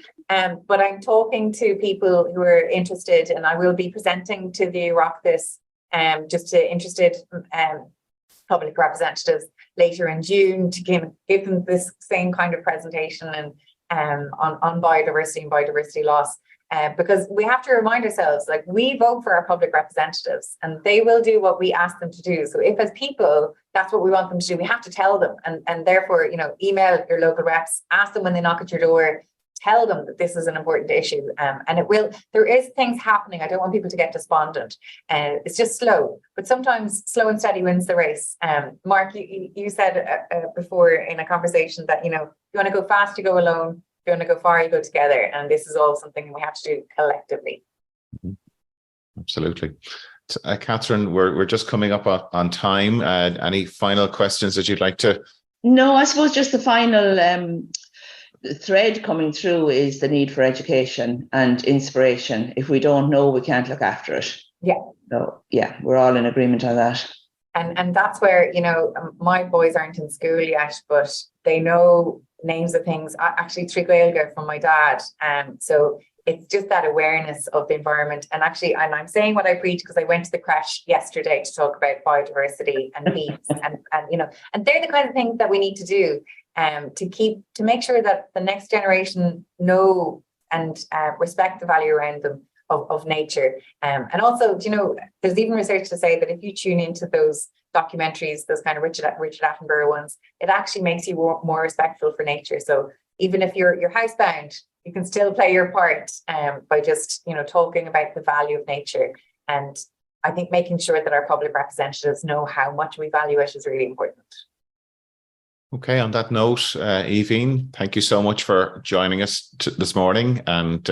S2: but I'm talking to people who are interested, and I will be presenting to the Oireachtas just to interested public representatives later in June to give them this same kind of presentation and on biodiversity and biodiversity loss, because we have to remind ourselves, like, we vote for our public representatives and they will do what we ask them to do. So if as people that's what we want them to do, we have to tell them, and therefore email your local reps, ask them when they knock at your door, tell them that this is an important issue, and there is things happening. I don't want people to get despondent. It's just slow, but sometimes slow and steady wins the race. Mark, you said before in a conversation that, if you want to go fast, you go alone. If you want to go far, you go together. And this is all something we have to do collectively.
S1: Absolutely. Catherine, we're just coming up on time. Any final questions that you'd like to?
S3: No, I suppose just the final thread coming through is the need for education and inspiration. If we don't know, we can't look after it.
S2: Yeah.
S3: So yeah, we're all in agreement on that.
S2: And that's where, my boys aren't in school yet, but they know names of things. Actually, Trí Gaeilge from my dad. So it's just that awareness of the environment. And actually, and I'm saying what I preach because I went to the creche yesterday to talk about biodiversity and peace, and they're the kind of things that we need to do. To make sure that the next generation know and respect the value around them of nature. And also, there's even research to say that if you tune into those documentaries, those kind of Richard Attenborough ones, it actually makes you more respectful for nature. So even if you're housebound, you can still play your part by just, talking about the value of nature. And I think making sure that our public representatives know how much we value it is really important.
S1: Okay, on that note, Aoibhinn, thank you so much for joining us this morning, and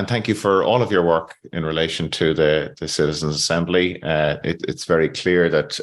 S1: thank you for all of your work in relation to the Citizens' Assembly. It's very clear that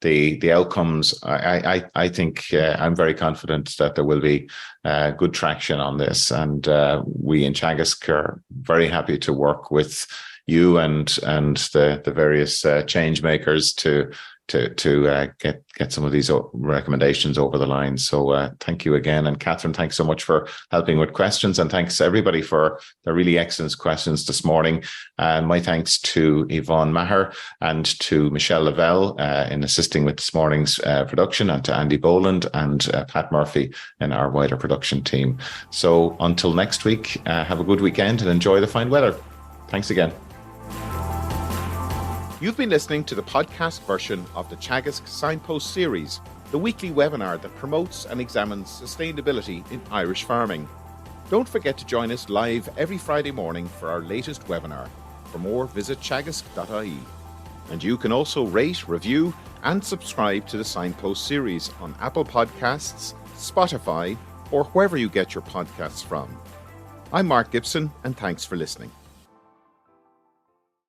S1: the outcomes, I think I'm very confident that there will be good traction on this, and we in Teagasc are very happy to work with you and the various change makers to get some of these recommendations over the line. So thank you again. And Catherine, thanks so much for helping with questions, and thanks everybody for the really excellent questions this morning. And my thanks to Yvonne Maher and to Michelle Lavelle in assisting with this morning's production, and to Andy Boland and Pat Murphy in our wider production team. So until next week, have a good weekend and enjoy the fine weather. Thanks again.
S4: You've been listening to the podcast version of the Teagasc Signpost Series, the weekly webinar that promotes and examines sustainability in Irish farming. Don't forget to join us live every Friday morning for our latest webinar. For more, visit teagasc.ie. And you can also rate, review, and subscribe to the Signpost Series on Apple Podcasts, Spotify, or wherever you get your podcasts from. I'm Mark Gibson, and thanks for listening.